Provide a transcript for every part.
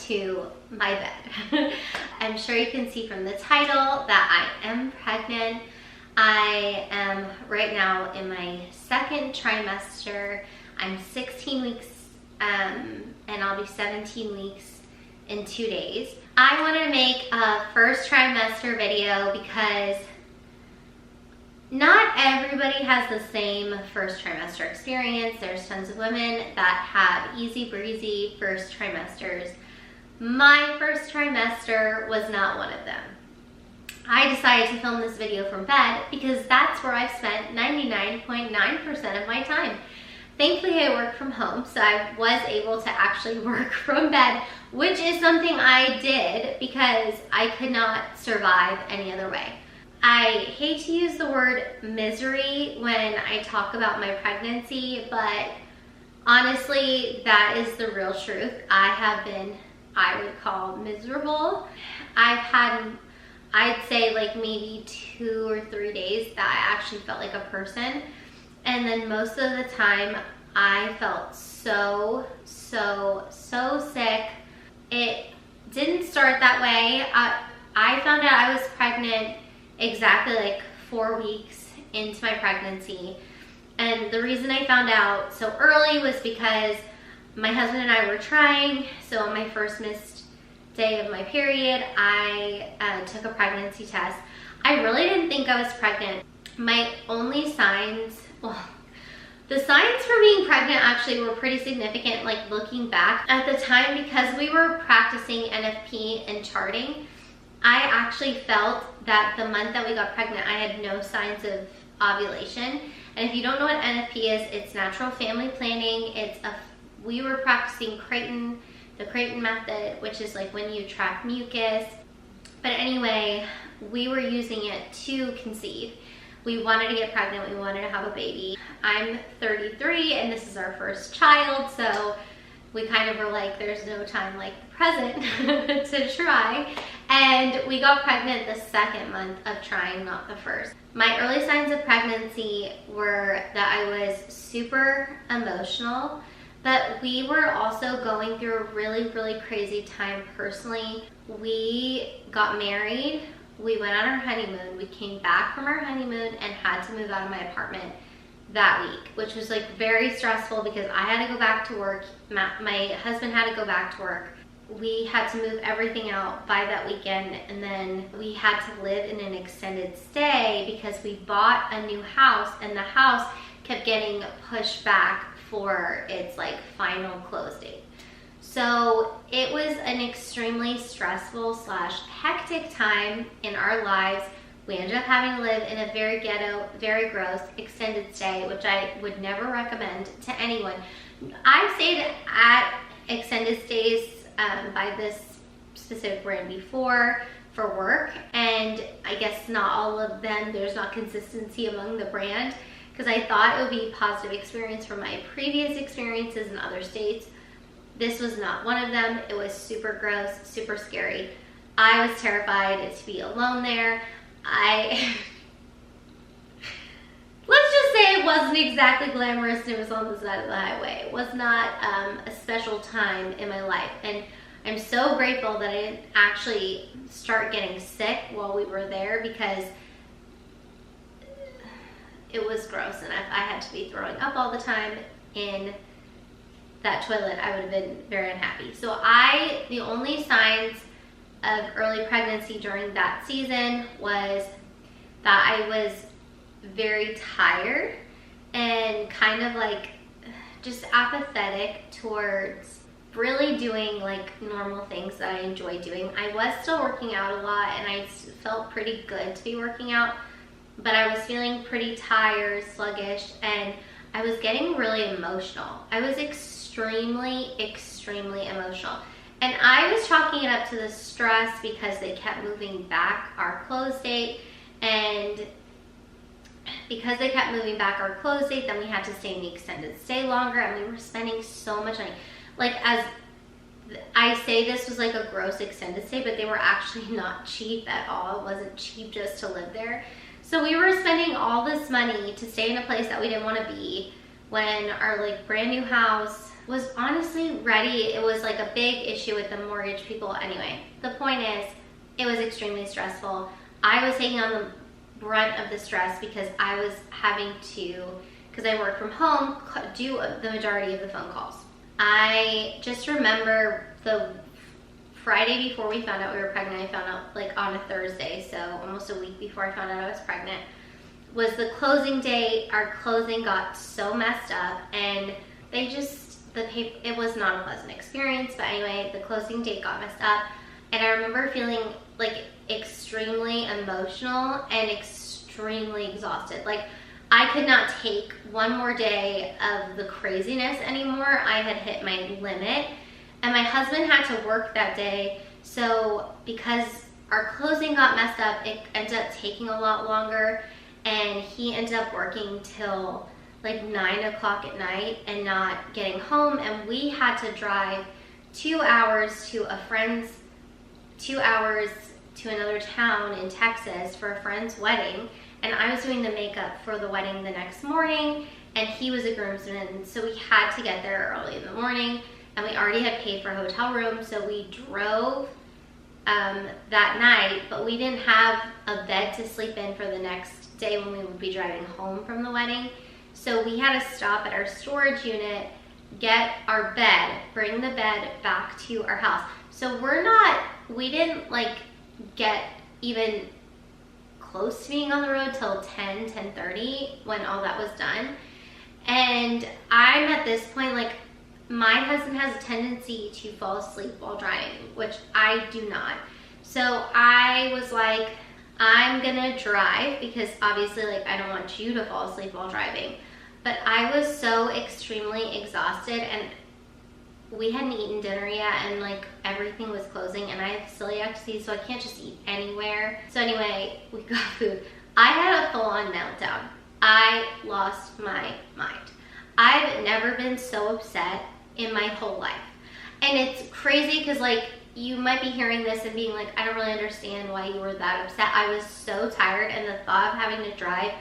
to my bed. I'm sure you can see from the title that I am pregnant. I am right now in my second trimester. I'm 16 weeks and I'll be 17 weeks in 2 days. I wanted to make a first trimester video because not everybody has the same first trimester experience. There's tons of women that have easy breezy first trimesters. My first trimester was not one of them. I decided to film this video from bed because that's where I've spent 99.9% of my time. Thankfully, I work from home, so I was able to actually work from bed, which is something I did because I could not survive any other way. I hate to use the word misery when I talk about my pregnancy, but honestly, that is the real truth. I have been, I would call, miserable. I've had, I'd say like maybe 2 or 3 days that I actually felt like a person. And then most of the time I felt so sick. It didn't start that way. I found out I was pregnant exactly like 4 weeks into my pregnancy. And the reason I found out so early was because my husband and I were trying. So on my first missed day of my period, I took a pregnancy test. I really didn't think I was pregnant. My only signs, well, the signs for being pregnant actually were pretty significant, like looking back. At the time, because we were practicing NFP and charting, I actually felt that the month that we got pregnant, I had no signs of ovulation. And if you don't know what NFP is, it's natural family planning. We were practicing Creighton, the Creighton method, which is like when you track mucus. But anyway, we were using it to conceive. We wanted to get pregnant, we wanted to have a baby. I'm 33 and this is our first child, so we kind of were like, there's no time like the present to try. And we got pregnant the second month of trying, not the first. My early signs of pregnancy were that I was super emotional, but we were also going through a really crazy time personally. We got married. We went on our honeymoon. We came back from our honeymoon and had to move out of my apartment that week, which was like very stressful because I had to go back to work. My husband had to go back to work. We had to move everything out by that weekend, and then we had to live in an extended stay because we bought a new house and the house kept getting pushed back for its like final close date. So it was an extremely stressful / hectic time in our lives. We ended up having to live in a very ghetto, very gross extended stay, which I would never recommend to anyone. I've stayed at extended stays by this specific brand before for work, and I guess not all of them, there's not consistency among the brand, because I thought it would be a positive experience from my previous experiences in other states. This was not one of them. It was super gross, super scary. I was terrified to be alone there. Let's just say it wasn't exactly glamorous and it was on the side of the highway. It was not a special time in my life. And I'm so grateful that I didn't actually start getting sick while we were there, because it was gross and if I had to be throwing up all the time in that toilet, I would have been very unhappy. So the only signs of early pregnancy during that season was that I was very tired and kind of like just apathetic towards really doing like normal things that I enjoy doing. I was still working out a lot and I felt pretty good to be working out, but I was feeling pretty tired, sluggish, and I was getting really emotional. I was extremely emotional. And I was chalking it up to the stress because they kept moving back our close date, and because they kept moving back our close date, then we had to stay in the extended stay longer, and we were spending so much money. Like, as I say, this was like a gross extended stay, but they were actually not cheap at all. It wasn't cheap just to live there. So we were spending all this money to stay in a place that we didn't want to be, when our like brand new house was honestly ready. It was like a big issue with the mortgage people. Anyway, the point is, it was extremely stressful. I was taking on the brunt of the stress because I was having to, because I work from home, do the majority of the phone calls. I just remember the Friday before we found out we were pregnant, I found out like on a Thursday, so almost a week before I found out I was pregnant, was the closing date. Our closing got so messed up, and they just, it was not a pleasant experience, but anyway, the closing date got messed up, and I remember feeling like extremely emotional and extremely exhausted. Like, I could not take one more day of the craziness anymore. I had hit my limit, and my husband had to work that day, so because our closing got messed up, it ended up taking a lot longer, and he ended up working till like 9 o'clock at night and not getting home, and we had to drive 2 hours to a friend's, 2 hours to another town in Texas for a friend's wedding, and I was doing the makeup for the wedding the next morning, and he was a groomsman, so we had to get there early in the morning, and we already had paid for a hotel room, so we drove that night, but we didn't have a bed to sleep in for the next day when we would be driving home from the wedding. So we had to stop at our storage unit, get our bed, bring the bed back to our house. So we didn't like get even close to being on the road till 10:30 when all that was done. And I'm at this point, like, my husband has a tendency to fall asleep while driving, which I do not. So I was like, I'm gonna drive because obviously, like, I don't want you to fall asleep while driving. But I was so extremely exhausted, and we hadn't eaten dinner yet, and like everything was closing, and I have celiac disease, so I can't just eat anywhere. So anyway, we got food. I had a full-on meltdown. I lost my mind. I've never been so upset in my whole life. And it's crazy because, like, you might be hearing this and being like, I don't really understand why you were that upset. I was so tired, and the thought of having to drive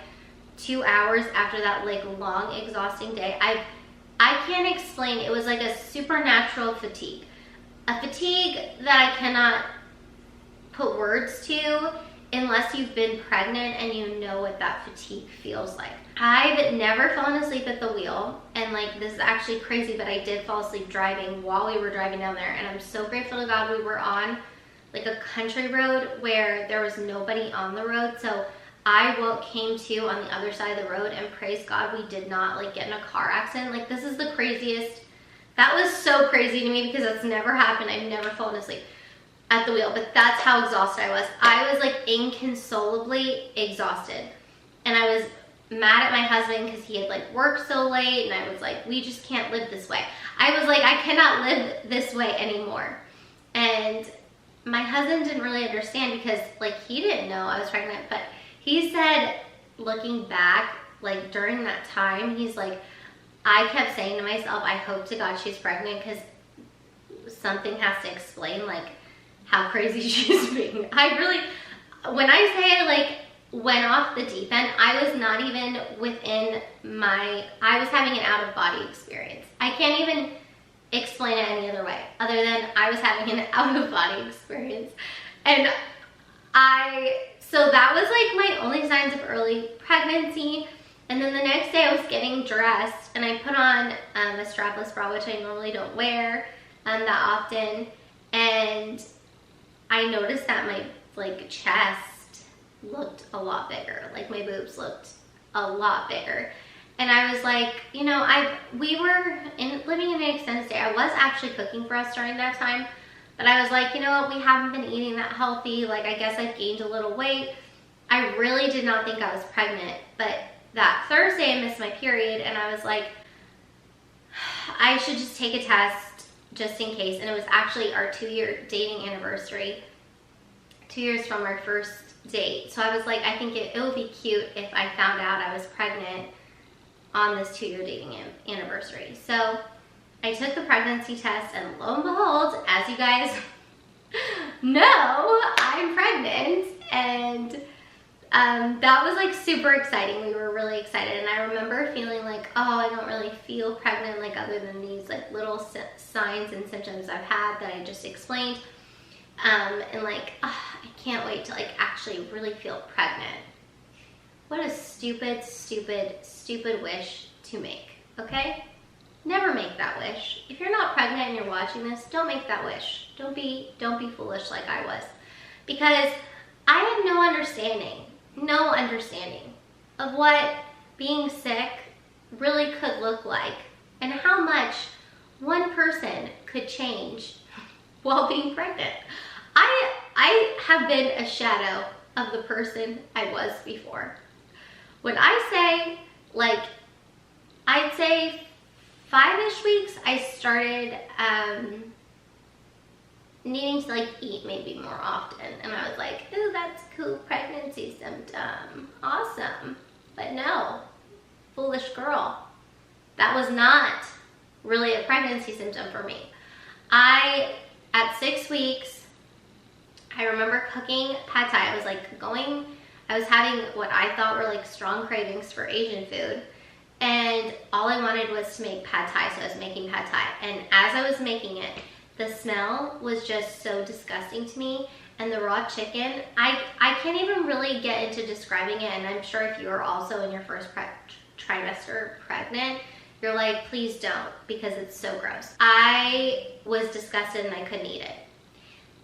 2 hours after that, like, long, exhausting day, I can't explain. It was like a supernatural fatigue. A fatigue that I cannot put words to unless you've been pregnant and you know what that fatigue feels like. I've never fallen asleep at the wheel, and like, this is actually crazy, but I did fall asleep driving while we were driving down there, and I'm so grateful to God we were on like a country road where there was nobody on the road. So I came to on the other side of the road, and praise God we did not like get in a car accident. Like, this is the craziest. That was so crazy to me because that's never happened. I've never fallen asleep at the wheel, but that's how exhausted I was. I was like inconsolably exhausted, and I was mad at my husband because he had like worked so late, and I was like, we just can't live this way. I was like, I cannot live this way anymore. And my husband didn't really understand because like he didn't know I was pregnant, but he said, looking back, like during that time, he's like, I kept saying to myself, I hope to God she's pregnant because something has to explain like how crazy she's being. I really, when I say I like went off the deep end, I was not even within I was having an out of body experience. I can't even explain it any other way other than I was having an out of body experience. And so that was like my only signs of early pregnancy. And then the next day I was getting dressed, and I put on a strapless bra, which I normally don't wear that often. And I noticed that my like chest looked a lot bigger, like my boobs looked a lot bigger. And I was like, you know, we were living in an extended stay. I was actually cooking for us during that time, but I was like, you know what, we haven't been eating that healthy. Like, I guess I've gained a little weight. I really did not think I was pregnant, but that Thursday I missed my period, and I was like, I should just take a test just in case. And it was actually our 2-year dating anniversary, 2 years from our first date. So I was like, I think it would be cute if I found out I was pregnant on this 2-year dating anniversary. So I took the pregnancy test, and lo and behold, as you guys know, I'm pregnant. And that was like super exciting. We were really excited, and I remember feeling like, oh, I don't really feel pregnant, like other than these like little signs and symptoms I've had that I just explained. And like, I can't wait to like actually really feel pregnant. What a stupid, stupid, stupid wish to make, okay? Never make that wish. If you're not pregnant and you're watching this, don't make that wish. Don't be foolish like I was. Because I had no understanding of what being sick really could look like and how much one person could change while being pregnant. I have been a shadow of the person I was before. When I say, like, I'd say 5-ish weeks, I started needing to like eat maybe more often, and I was like, ooh, that's cool pregnancy symptom, awesome. But no, foolish girl, that was not really a pregnancy symptom for me. At 6 weeks, I remember cooking pad thai. I was having what I thought were like strong cravings for Asian food, and all I wanted was to make pad thai, so I was making pad thai. And as I was making it, the smell was just so disgusting to me, and the raw chicken, I can't even really get into describing it, and I'm sure if you are also in your first trimester pregnant, you're like, please don't, because it's so gross. I was disgusted and I couldn't eat it.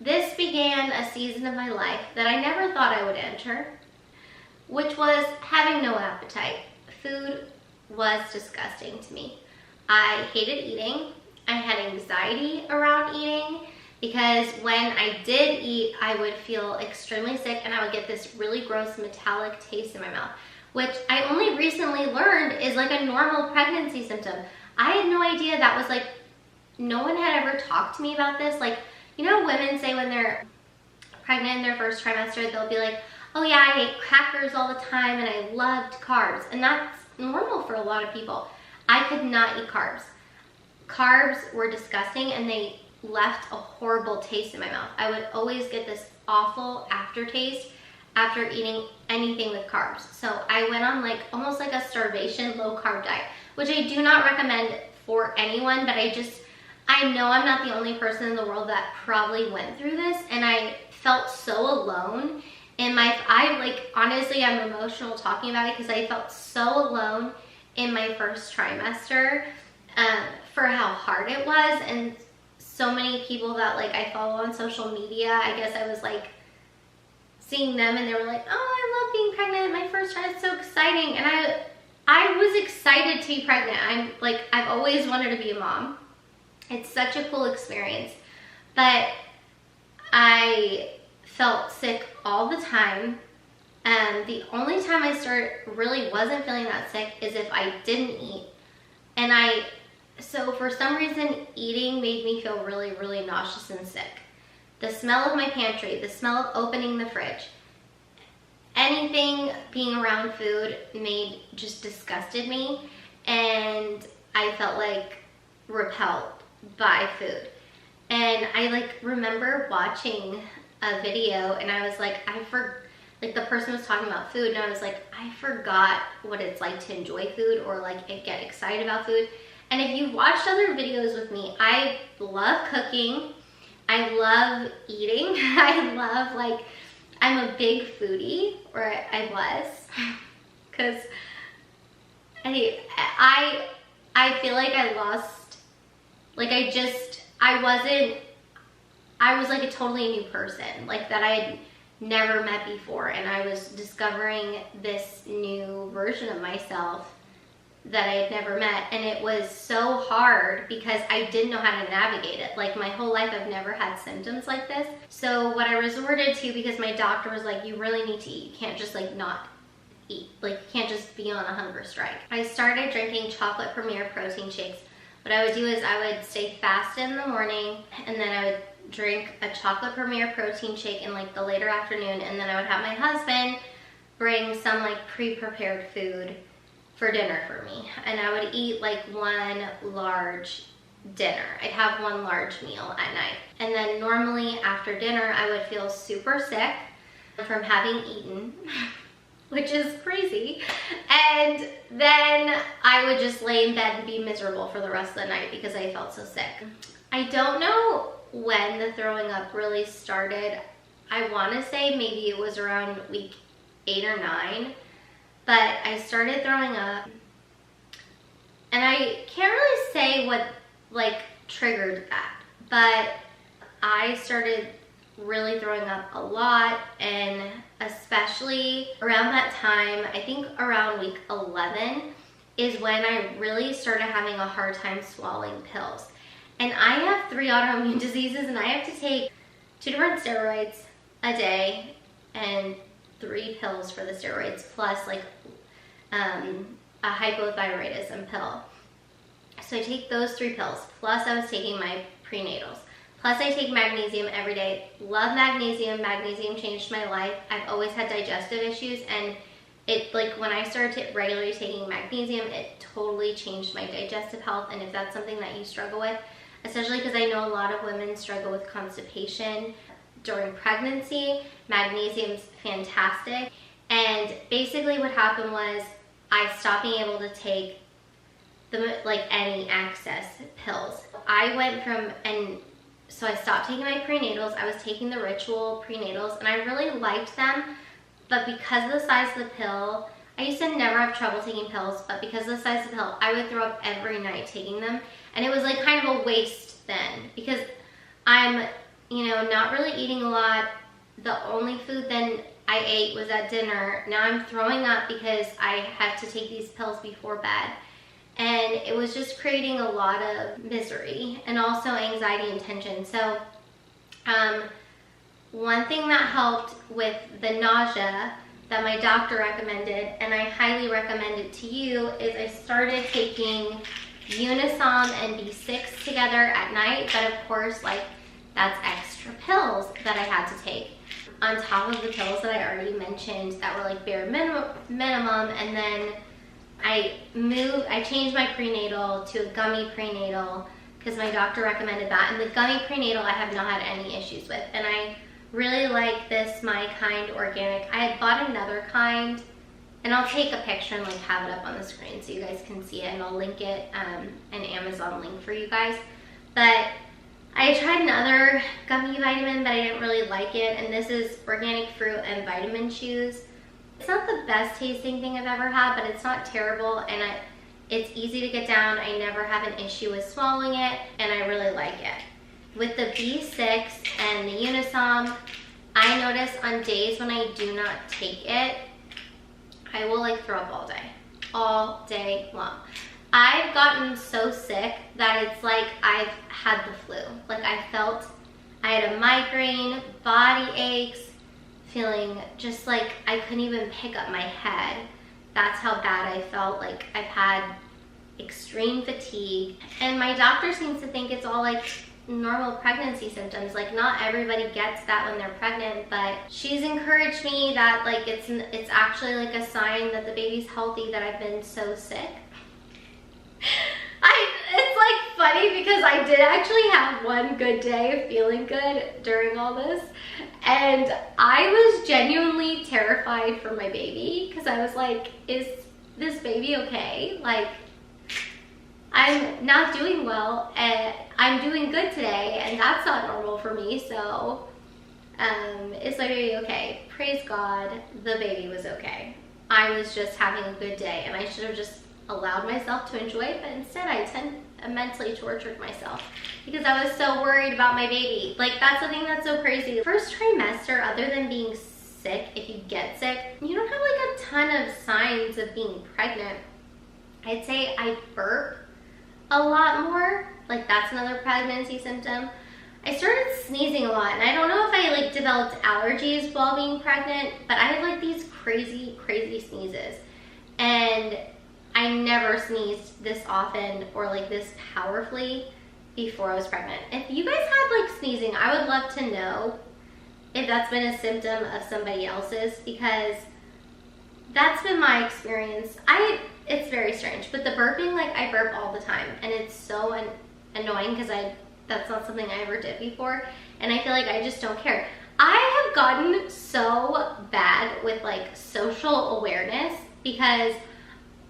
This began a season of my life that I never thought I would enter, which was having no appetite. Food was disgusting to me. I hated eating. I had anxiety around eating because when I did eat, I would feel extremely sick and I would get this really gross metallic taste in my mouth, which I only recently learned is like a normal pregnancy symptom. I had no idea that was like, no one had ever talked to me about this. Like, you know, women say when they're pregnant in their first trimester, they'll be like, oh yeah, I ate crackers all the time and I loved carbs. And that's normal for a lot of people. I could not eat carbs. Carbs were disgusting and they left a horrible taste in my mouth. I would always get this awful aftertaste after eating anything with carbs. So I went on like almost like a starvation low carb diet, which I do not recommend for anyone, but I know I'm not the only person in the world that probably went through this, and I felt so alone in my, honestly, I'm emotional talking about it because I felt so alone in my first trimester for how hard it was, and so many people that like I follow on social media, I guess I was like seeing them and they were like, oh, I love being pregnant, my first trimester is so exciting, and I was excited to be pregnant. I've always wanted to be a mom. It's such a cool experience, but I felt sick all the time. The only time I really wasn't feeling that sick is if I didn't eat. And so for some reason, eating made me feel really, really nauseous and sick. The smell of my pantry, the smell of opening the fridge, anything being around food just disgusted me, and I felt like repelled by food. And I remember watching a video and I was like, the person was talking about food and I was like, I forgot what it's like to enjoy food or like get excited about food. And if you've watched other videos with me, I love cooking, I love eating, I'm a big foodie, or I was, because I feel like I lost, I was like a totally new person, like that I had never met before, and I was discovering this new version of myself that I had never met, and it was so hard because I didn't know how to navigate it. Like my whole life I've never had symptoms like this. So what I resorted to, because my doctor was like, you really need to eat, you can't just like not eat, like you can't just be on a hunger strike. I started drinking chocolate Premier protein shakes. What I would do is I would stay fasted in the morning, and then I would drink a chocolate Premier protein shake in like the later afternoon, and then I would have my husband bring some like pre-prepared food for dinner for me, and I would eat like one large dinner. I'd have one large meal at night, and then normally after dinner I would feel super sick from having eaten. which is crazy. And then I would just lay in bed and be miserable for the rest of the night because I felt so sick. I don't know when the throwing up really started. I want to say maybe it was around week 8 or 9, but I started throwing up, and I can't really say what like triggered that, but I started really throwing up a lot, and especially around that time, I think around week 11 is when I really started having a hard time swallowing pills. And I have 3 autoimmune diseases, and I have to take 2 different steroids a day and 3 pills for the steroids, plus like a hypothyroidism pill. So I take those 3 pills, plus I was taking my prenatals. Plus I take magnesium every day. Love magnesium. Magnesium changed my life. I've always had digestive issues, and it, like, when I started regularly taking magnesium, it totally changed my digestive health. And if that's something that you struggle with, especially because I know a lot of women struggle with constipation during pregnancy, magnesium's fantastic. And basically what happened was I stopped being able to take any excess pills. I went from, and so I stopped taking my prenatals. I was taking the Ritual prenatals, and I really liked them, but because of the size of the pill, I used to never have trouble taking pills, but because of the size of the pill, I would throw up every night taking them, and it was like kind of a waste then, because I'm, you know, not really eating a lot. The only food then I ate was at dinner. Now I'm throwing up because I have to take these pills before bed. And it was just creating a lot of misery and also anxiety and tension. So one thing that helped with the nausea that my doctor recommended, and I highly recommend it to you, is I started taking Unisom and B6 together at night. But of course, like, that's extra pills that I had to take on top of the pills that I already mentioned that were like bare minimum. And then I changed my prenatal to a gummy prenatal because my doctor recommended that. And the gummy prenatal I have not had any issues with. And I really like this My Kind organic. I had bought another kind, and I'll take a picture and like have it up on the screen so you guys can see it, and I'll link it, an Amazon link for you guys. But I tried another gummy vitamin, but I didn't really like it. And this is organic fruit and vitamin chews. It's not the best tasting thing I've ever had, but it's not terrible, and it's easy to get down. I never have an issue with swallowing it, and I really like it. With the B6 and the Unisom, I notice on days when I do not take it, I will like throw up all day long. I've gotten so sick that it's like I've had the flu. Like, I had a migraine, body aches, feeling just like I couldn't even pick up my head. That's how bad I felt. Like, I've had extreme fatigue, and my doctor seems to think it's all like normal pregnancy symptoms. Like, not everybody gets that when they're pregnant, but she's encouraged me that like it's actually like a sign that the baby's healthy that I've been so sick. It's like funny because I did actually have one good day of feeling good during all this, and I was genuinely terrified for my baby because I was like, is this baby okay? Like, I'm not doing well, and I'm doing good today, and that's not normal for me. So is my baby okay? Praise God, the baby was okay. I was just having a good day, and I should have just allowed myself to enjoy it, but instead I mentally tortured myself because I was so worried about my baby. Like, that's the thing that's so crazy. The first trimester, other than being sick, if you get sick, you don't have like a ton of signs of being pregnant. I'd say I burp a lot more. Like, that's another pregnancy symptom. I started sneezing a lot, and I don't know if I like developed allergies while being pregnant, but I had like these crazy sneezes, and I never sneezed this often or like this powerfully before I was pregnant. If you guys had like sneezing, I would love to know if that's been a symptom of somebody else's, because that's been my experience. It's very strange, but the burping, like, I burp all the time, and it's so annoying because that's not something I ever did before, and I feel like I just don't care. I have gotten so bad bad with like social awareness because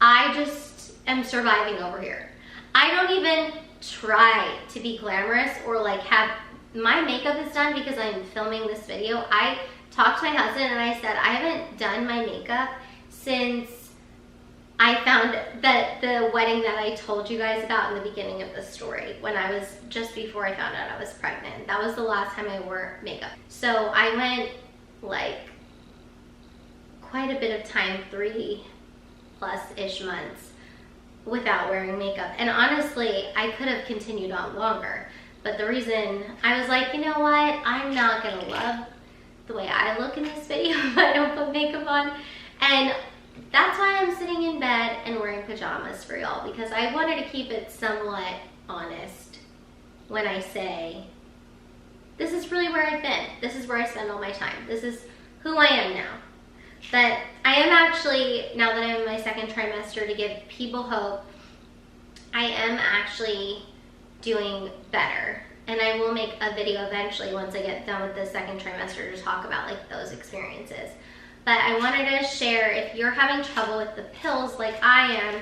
I just am surviving over here. I don't even try to be glamorous or like have, my makeup is done because I'm filming this video. I talked to my husband and I said, I haven't done my makeup since I found that the wedding that I told you guys about in the beginning of the story, when I was, just before I found out I was pregnant. That was the last time I wore makeup. So I went like quite a bit of time, 3+-ish months without wearing makeup. And honestly, I could have continued on longer. But the reason I was like, you know what? I'm not gonna love the way I look in this video if I don't put makeup on. And that's why I'm sitting in bed and wearing pajamas for y'all, because I wanted to keep it somewhat honest when I say, this is really where I've been. This is where I spend all my time. This is who I am now. But I am actually, now that I'm in my second trimester, to give people hope, I am actually doing better. And I will make a video eventually once I get done with the second trimester to talk about like those experiences. But I wanted to share, if you're having trouble with the pills like I am,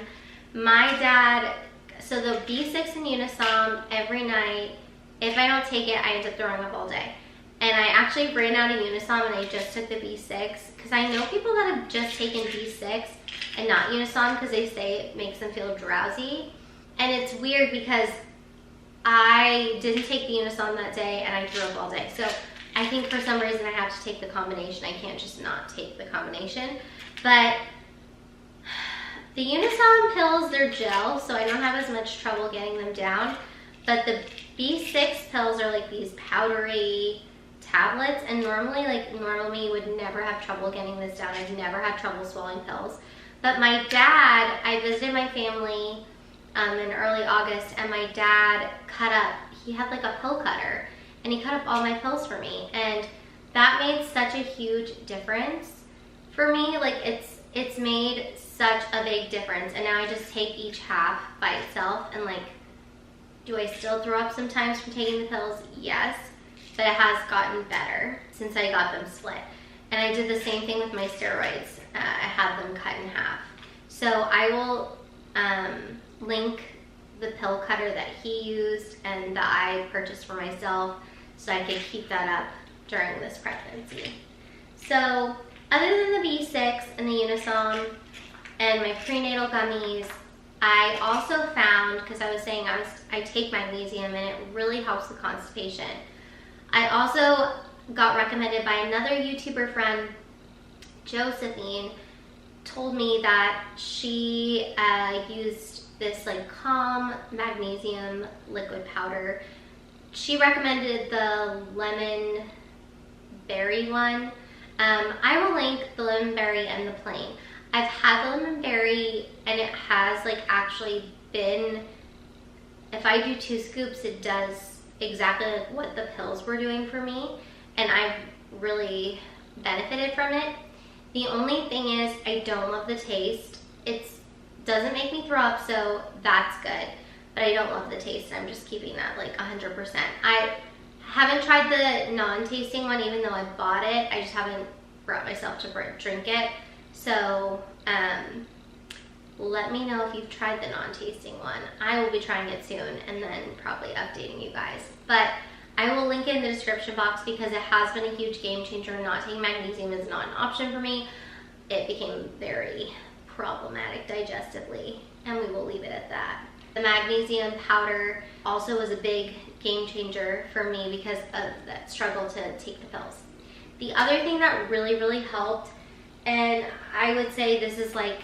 my dad, so the B6 and Unisom every night, if I don't take it, I end up throwing up all day. And I actually ran out of Unisom and I just took the B6 because I know people that have just taken B6 and not Unisom because they say it makes them feel drowsy. And it's weird because I didn't take the Unisom that day and I threw up all day. So I think for some reason I have to take the combination. I can't just not take the combination. But the Unisom pills, they're gel, so I don't have as much trouble getting them down. But the B6 pills are like these powdery tablets, and normally you would never have trouble getting this down. I've never had trouble swallowing pills. But my dad, I visited my family in early August, and my dad cut up, he had like a pill cutter, and he cut up all my pills for me, and that made such a huge difference for me. Like it's made such a big difference, and now I just take each half by itself. And like, do I still throw up sometimes from taking the pills? Yes, but it has gotten better since I got them split. And I did the same thing with my steroids. I had them cut in half. So I will link the pill cutter that he used and that I purchased for myself so I could keep that up during this pregnancy. So other than the B6 and the Unisom and my prenatal gummies, I also found, because I was saying I take magnesium and it really helps with constipation. I also got recommended by another YouTuber friend, Josephine, told me that she used this like Calm magnesium liquid powder. She recommended the lemon berry one. I will link the lemon berry and the plain. I've had the lemon berry and it has like actually been, if I do 2 scoops, it does exactly like what the pills were doing for me, and I've really benefited from it. The only thing is I don't love the taste. It doesn't make me throw up, so that's good, but I don't love the taste. I'm just keeping that like 100%. I haven't tried the non-tasting one, even though I bought it. I just haven't brought myself to drink it. So let me know if you've tried the non-tasting one. I will be trying it soon and then probably updating you guys. But I will link it in the description box because it has been a huge game changer. Not taking magnesium is not an option for me. It became very problematic digestively, and we will leave it at that. The magnesium powder also was a big game changer for me because of that struggle to take the pills. The other thing that really helped, and I would say this is like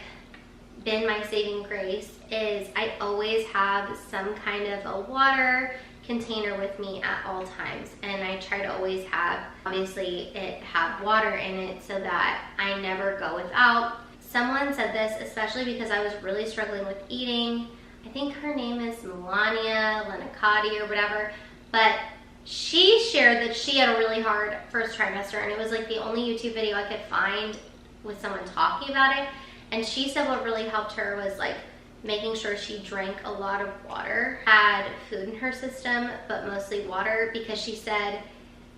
been my saving grace, is I always have some kind of a water container with me at all times, and I try to always have, obviously, it have water in it so that I never go without. Someone said this, especially because I was really struggling with eating. I think her name is Melania Lenicati or whatever, but she shared that she had a really hard first trimester, and it was like the only YouTube video I could find with someone talking about it. And she said what really helped her was like making sure she drank a lot of water, had food in her system, but mostly water, because she said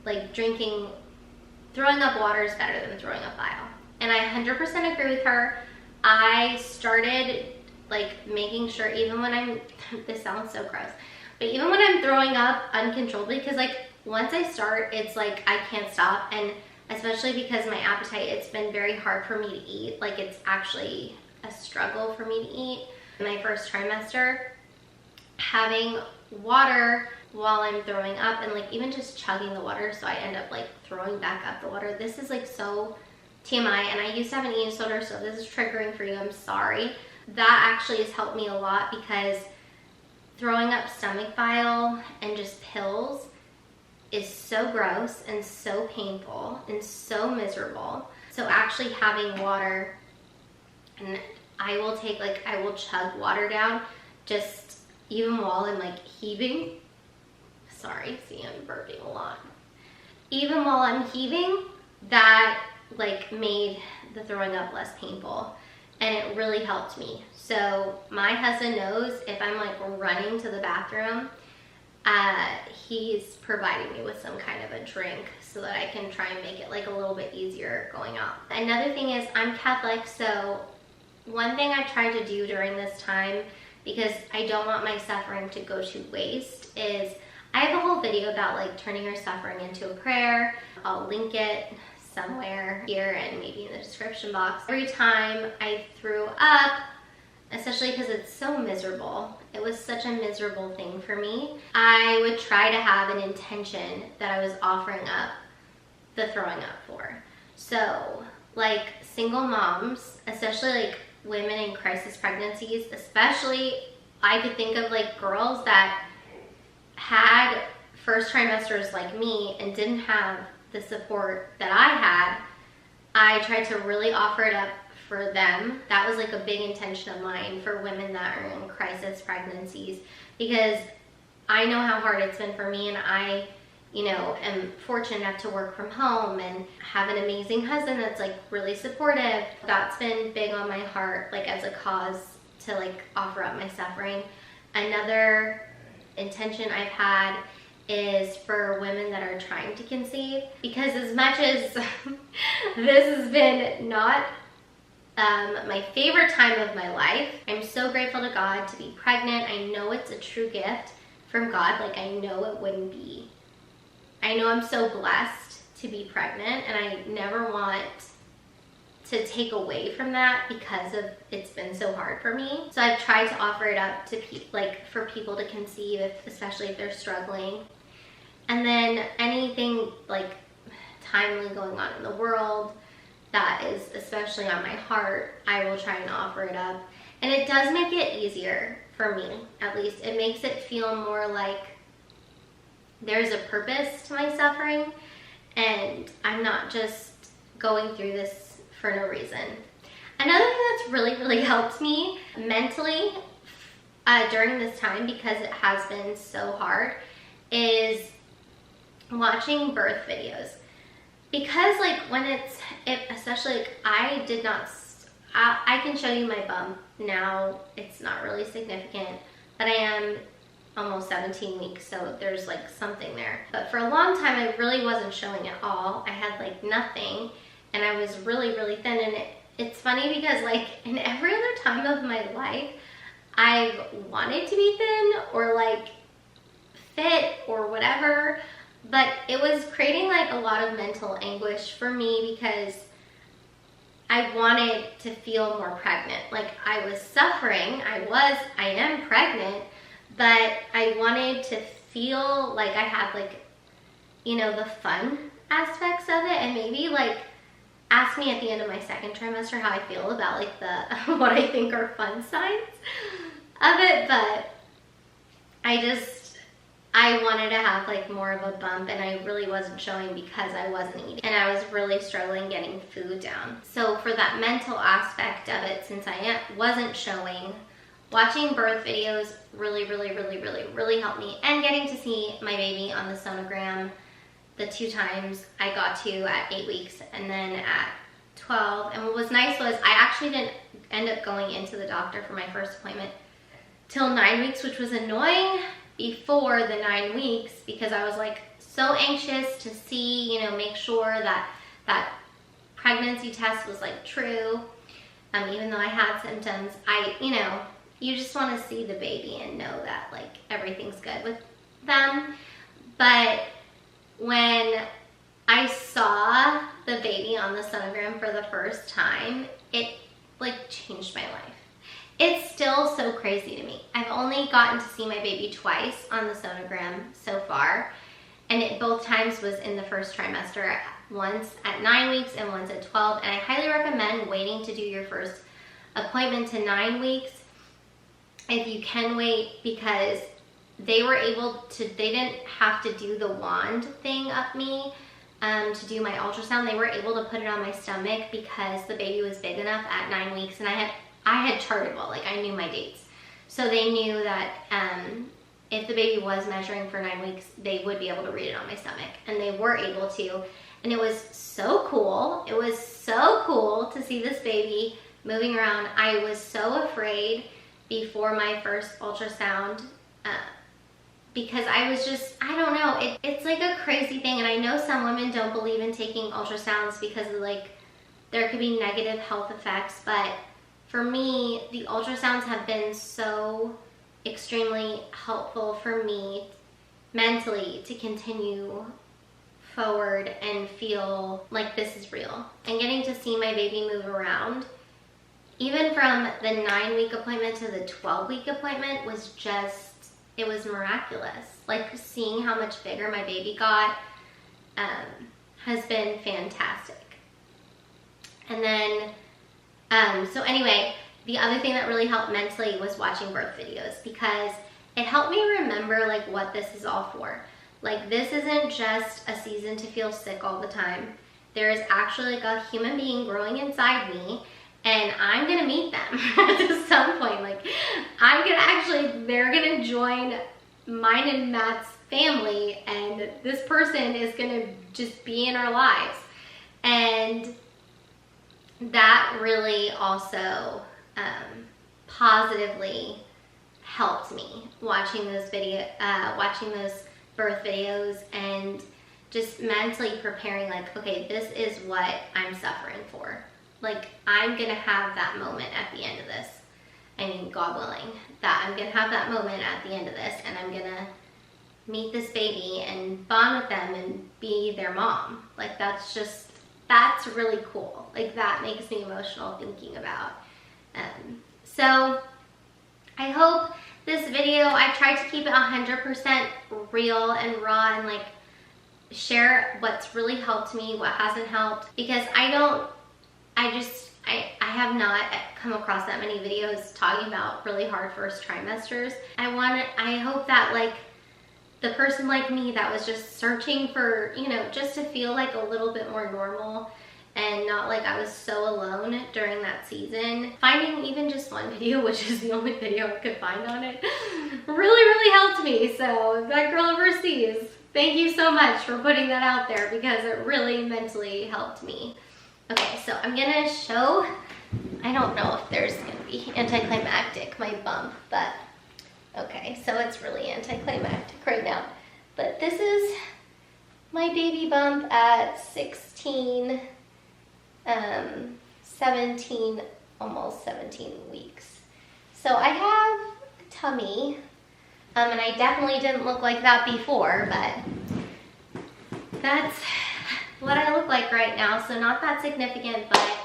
like throwing up water is better than throwing up bile. 100% agree with her. I started like making sure, even when I'm, this sounds so gross, but even when I'm throwing up uncontrollably, because like once I start, it's like I can't stop. And especially because my appetite, it's been very hard for me to eat. Like it's actually a struggle for me to eat. In my first trimester, having water while I'm throwing up, and like even just chugging the water, so I end up like throwing back up the water. This is like so TMI, and I used to have an eating disorder, so this is triggering for you, I'm sorry. That actually has helped me a lot, because throwing up stomach bile and just pills is so gross and so painful and so miserable. So actually having water, and I will take like, I will chug water down just even while I'm like heaving. Sorry, see, I'm burping a lot. Even while I'm heaving, that like made the throwing up less painful, and it really helped me. So my husband knows if I'm like running to the bathroom, he's providing me with some kind of a drink so that I can try and make it like a little bit easier going out. Another thing is, I'm Catholic, so one thing I try to do during this time, because I don't want my suffering to go to waste, is I have a whole video about like turning your suffering into a prayer. I'll link it somewhere here and maybe in the description box. Every time I threw up, especially because it's so miserable, it was such a miserable thing for me, I would try to have an intention that I was offering up the throwing up for. So like single moms, especially like women in crisis pregnancies, especially, I could think of like girls that had first trimesters like me and didn't have the support that I had. I tried to really offer it up for them. That was like a big intention of mine for women that are in crisis pregnancies, because I know how hard it's been for me, and I, you know, am fortunate enough to work from home and have an amazing husband that's like really supportive. That's been big on my heart, like as a cause to like offer up my suffering. Another intention I've had is for women that are trying to conceive, because as much as this has been not my favorite time of my life, I'm so grateful to God to be pregnant. I know it's a true gift from God. Like I know it wouldn't be, I know I'm so blessed to be pregnant, and I never want to take away from that because of it's been so hard for me. So I've tried to offer it up to like for people to conceive, especially if they're struggling. And then anything like timely going on in the world that is especially on my heart, I will try and offer it up. And it does make it easier for me, at least. It makes it feel more like there's a purpose to my suffering, and I'm not just going through this for no reason. Another thing that's really helped me mentally during this time, because it has been so hard, is watching birth videos. Because like when especially like I did not, I can show you my bump now. It's not really significant, but I am almost 17 weeks, so there's like something there. But for a long time, I really wasn't showing at all. I had like nothing, and I was really thin. And it's funny because like in every other time of my life, I've wanted to be thin or like fit or whatever, but it was creating like a lot of mental anguish for me, because I wanted to feel more pregnant. Like I was suffering, I am pregnant, but I wanted to feel like I had like, you know, the fun aspects of it, and maybe like ask me at the end of my second trimester how I feel about like the what I think are fun sides of it. But I wanted to have like more of a bump, and I really wasn't showing because I wasn't eating, and I was really struggling getting food down. So for that mental aspect of it, since I wasn't showing, watching birth videos really helped me, and getting to see my baby on the sonogram the 2 times I got to, at 8 weeks and then at 12. And what was nice was I actually didn't end up going into the doctor for my first appointment till 9 weeks, which was annoying before the 9 weeks, because I was like so anxious to see, you know, make sure that pregnancy test was like true. Even though I had symptoms, you just want to see the baby and know that like everything's good with them. But when I saw the baby on the sonogram for the first time, it like changed my life. It's still so crazy to me. I've only gotten to see my baby twice on the sonogram so far, and it both times was in the first trimester, once at 9 weeks and once at 12. And I highly recommend waiting to do your first appointment to 9 weeks if you can wait, because they didn't have to do the wand thing up me to do my ultrasound. They were able to put it on my stomach because the baby was big enough at 9 weeks, and I had charted well, like I knew my dates. So they knew that if the baby was measuring for 9 weeks, they would be able to read it on my stomach, and they were able to. And it was so cool. It was so cool to see this baby moving around. I was so afraid before my first ultrasound because I was just, I don't know, it's like a crazy thing. And I know some women don't believe in taking ultrasounds because of like, there could be negative health effects, but for me, the ultrasounds have been so extremely helpful for me mentally to continue forward and feel like this is real. And getting to see my baby move around, even from the 9-week appointment to the 12-week appointment, was just, it was miraculous. Like seeing how much bigger my baby got has been fantastic. And then, so anyway, the other thing that really helped mentally was watching birth videos, because it helped me remember like what this is all for. Like this isn't just a season to feel sick all the time. There is actually like a human being growing inside me, and I'm gonna meet them at some point. Like they're gonna join mine and Matt's family, and this person is gonna just be in our lives. And that really also positively helped me watching those birth videos, and just mentally preparing like, okay, this is what I'm suffering for. Like I'm gonna have that moment at the end of this. I mean, God willing, that I'm gonna have that moment at the end of this, and I'm gonna meet this baby and bond with them and be their mom. Like that's really cool. Like that makes me emotional thinking about. So I hope this video, I tried to keep it 100% real and raw, and like share what's really helped me, what hasn't helped, because I have not come across that many videos talking about really hard first trimesters. I hope that like the person like me that was just searching for, just to feel like a little bit more normal and not like I was so alone during that season, finding even just one video, which is the only video I could find on it, really helped me. So that girl overseas, thank you so much for putting that out there, because it really mentally helped me. Okay, so I'm gonna show, I don't know if there's gonna be anticlimactic, my bump, but okay, so it's really anticlimactic right now. But this is my baby bump at 16, 17, almost 17 weeks. So I have a tummy, and I definitely didn't look like that before, but that's what I look like right now. So not that significant, but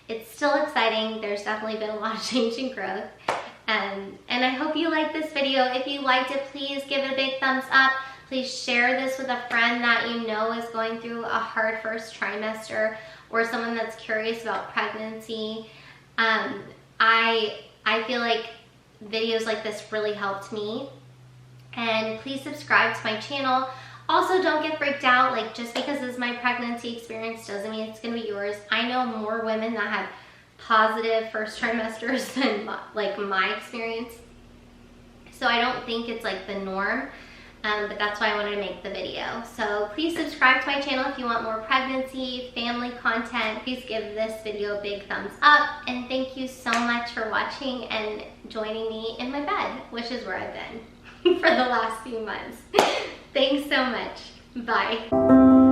it's still exciting. There's definitely been a lot of change and growth. And I hope you liked this video. If you liked it, please give it a big thumbs up. Please share this with a friend that you know is going through a hard first trimester, or someone that's curious about pregnancy. I feel like videos like this really helped me. And please subscribe to my channel. Also, don't get freaked out. Like, just because this is my pregnancy experience doesn't mean it's gonna be yours. I know more women that had positive first trimesters than like my experience. So I don't think it's like the norm, but that's why I wanted to make the video. So please subscribe to my channel if you want more pregnancy, family content. Please give this video a big thumbs up, and thank you so much for watching and joining me in my bed, which is where I've been for the last few months. Thanks so much. Bye.